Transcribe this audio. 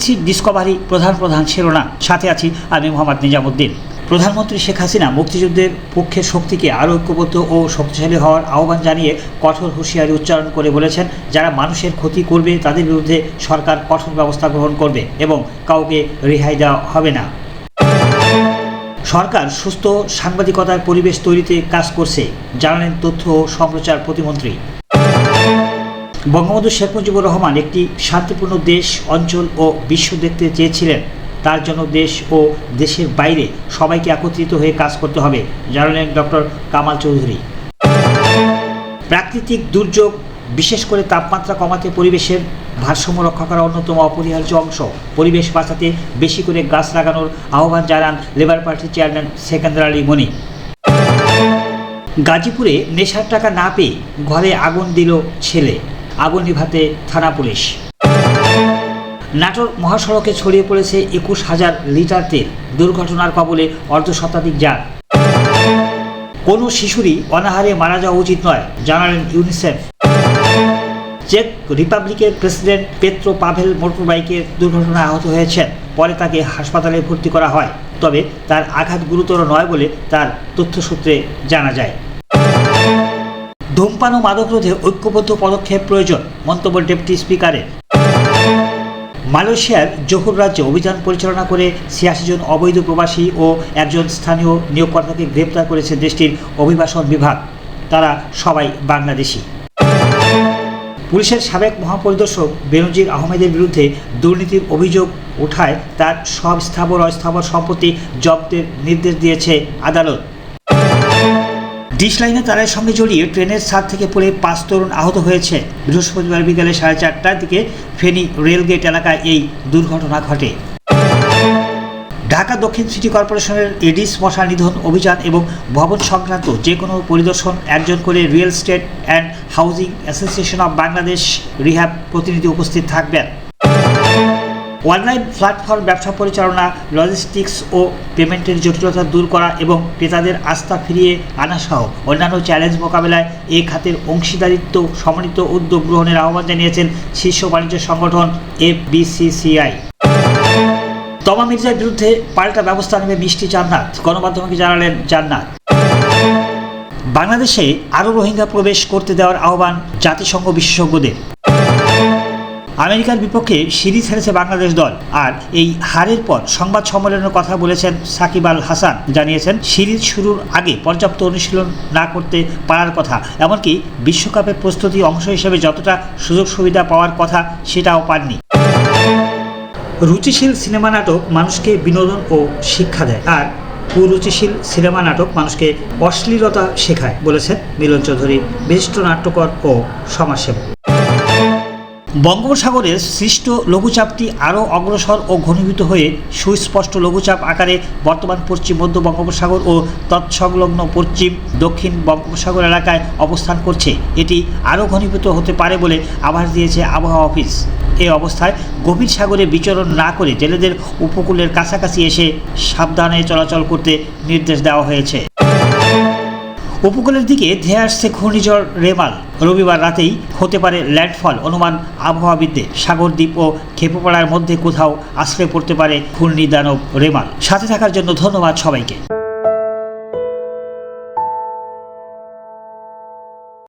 BBC Discovery প্রধান শিরোনাম। সাথে আছি আমি মোহাম্মদ নিজামুদ্দিন। প্রধানমন্ত্রী শেখ হাসিনা মুক্তিযুদ্ধের পক্ষের শক্তিকে আরও ঐক্যবদ্ধ ও শক্তিশালী হওয়ার আহ্বান জানিয়ে কঠোর হুঁশিয়ারি উচ্চারণ করে বলেছেন, যারা মানুষের ক্ষতি করবে তাদের বিরুদ্ধে সরকার কঠোর ব্যবস্থা গ্রহণ করবে এবং কাউকে রেহাই দেওয়া হবে না। সরকার সুস্থ সাংবাদিকতার পরিবেশ তৈরিতে কাজ করছে, জানালেন তথ্য ও সম্প্রচার প্রতিমন্ত্রী। বঙ্গবন্ধু শেখ মুজিবুর রহমান একটি শান্তিপূর্ণ দেশ, অঞ্চল ও বিশ্ব দেখতে চেয়েছিলেন। তার জন্য দেশ ও দেশের বাইরে সবাইকে একত্রিত হয়ে কাজ করতে হবে, জানালেন ডক্টর কামাল চৌধুরী। প্রাকৃতিক দুর্যোগ, বিশেষ করে তাপমাত্রা কমাতে পরিবেশের ভারসাম্য রক্ষা করা অন্যতম অপরিহার্য অংশ। পরিবেশ বাঁচাতে বেশি করে গাছ লাগানোর আহ্বান জানান লেবার পার্টির চেয়ারম্যান সেকেন্দ্র আলী মনি। গাজীপুরে নেশার টাকা না পেয়ে ঘরে আগুন দিল ছেলে, আগুন নিভাতে থানা পুলিশ। নাটোর মহাসড়কে ছড়িয়ে পড়েছে 21,000 লিটার তেল, দুর্ঘটনার কবলে অর্ধশতাধিক যান। কোনো শিশুরই অনাহারে মারা যাওয়া উচিত নয়, জানালেন ইউনিসেফ। চেক রিপাবলিকের প্রেসিডেন্ট পেত্রো পাভেল মোটরবাইকের দুর্ঘটনায় আহত হয়েছেন। পরে তাকে হাসপাতালে ভর্তি করা হয়, তবে তার আঘাত গুরুতর নয় বলে তার তথ্যসূত্রে জানা যায়। ধূমপান ও মাদক রোধে ঐক্যবদ্ধ পদক্ষেপ প্রয়োজন, মন্তব্য ডেপুটি স্পিকারের। মালয়েশিয়ার জোহর রাজ্যে অভিযান পরিচালনা করে 86 জন অবৈধ প্রবাসী ও একজন স্থানীয় নিয়োগকর্তাকে গ্রেপ্তার করেছে দেশটির অভিবাসন বিভাগ। তারা সবাই বাংলাদেশি। পুলিশের সাবেক মহাপরিদর্শক বেনজির আহমেদের বিরুদ্ধে দুর্নীতির অভিযোগ ওঠায় তার সব স্থাবর অস্থাবর সম্পত্তি জব্দের নির্দেশ দিয়েছে আদালত। ডিশ লাইনে তারের সঙ্গে জড়িয়ে ট্রেনের ছাদ থেকে পড়ে 5 তরুণ আহত হয়েছে। বৃহস্পতিবার বিকেলে 4:30টার দিকে ফেনী রেলগেট এলাকায় এই দুর্ঘটনা ঘটে। ঢাকা দক্ষিণ সিটি কর্পোরেশনের এডিস মশা নিধন অভিযান এবং ভবন সংক্রান্ত যে কোনো পরিদর্শন একজন করে real estate and housing association of Bangladesh rehab প্রতিনিধি উপস্থিত থাকবেন। অনলাইন প্ল্যাটফর্ম ব্যবসা পরিচালনা, লজিস্টিক্স ও পেমেন্টের জটিলতা দূর করা এবং ক্রেতাদের আস্থা ফিরিয়ে আনা সহ অন্যান্য চ্যালেঞ্জ মোকাবেলায় এই খাতের অংশীদারিত্ব সমন্বিত উদ্যোগ গ্রহণের আহ্বান জানিয়েছেন শীর্ষ বাণিজ্য সংগঠন FBCCI। তমা মির্জার বিরুদ্ধে পাল্টা ব্যবস্থা নেবে মিষ্টি জান্নাত, গণমাধ্যমকে জানালেন জান্নাত। বাংলাদেশে আরও রোহিঙ্গা প্রবেশ করতে দেওয়ার আহ্বান জাতিসংঘ বিশেষজ্ঞদের। আমেরিকার বিপক্ষে সিরিজ হেরেছে বাংলাদেশ দল, আর এই হারের পর সংবাদ সম্মেলনের কথা বলেছেন সাকিব আল হাসান। জানিয়েছেন সিরিজ শুরুর আগে পর্যাপ্ত অনুশীলন না করতে পারার কথা, এমনকি বিশ্বকাপের প্রস্তুতি অংশ হিসেবে যতটা সুযোগ সুবিধা পাওয়ার কথা সেটাও পাননি। রুচিশীল সিনেমা নাটক মানুষকে বিনোদন ও শিক্ষা দেয়, আর কুরুচিশীল সিনেমা নাটক মানুষকে অশ্লীলতা শেখায়, বলেছেন মিলন চৌধুরী, বিশিষ্ট নাট্যকার ও সমাজসেবক। বঙ্গোপসাগরের সৃষ্ট লঘুচাপটি আরও অগ্রসর ও ঘনীভূত হয়ে সুস্পষ্ট লঘুচাপ আকারে বর্তমান পশ্চিম মধ্য বঙ্গোপসাগর ও তৎসংলগ্ন পশ্চিম দক্ষিণ বঙ্গোপসাগর এলাকায় অবস্থান করছে। এটি আরও ঘনীভূত হতে পারে বলে আভাস দিয়েছে আবহাওয়া অফিস। এই অবস্থায় গভীর সাগরে বিচরণ না করে জেলেদের উপকূলের কাছাকাছি এসে সাবধানে চলাচল করতে নির্দেশ দেওয়া হয়েছে। উপকূলের দিকে ধেয়ে আসছে ঘূর্ণিঝড় রেমাল। রবিবার রাতেই হতে পারে ল্যান্ডফল, অনুমান আবহাওয়াবিদদের। সাগরদ্বীপ ও খেপুপাড়ার মধ্যে কোথাও আশ্রয় পড়তে পারে ঘূর্ণিদানব রেমাল। সাথে থাকার জন্য ধন্যবাদ সবাইকে।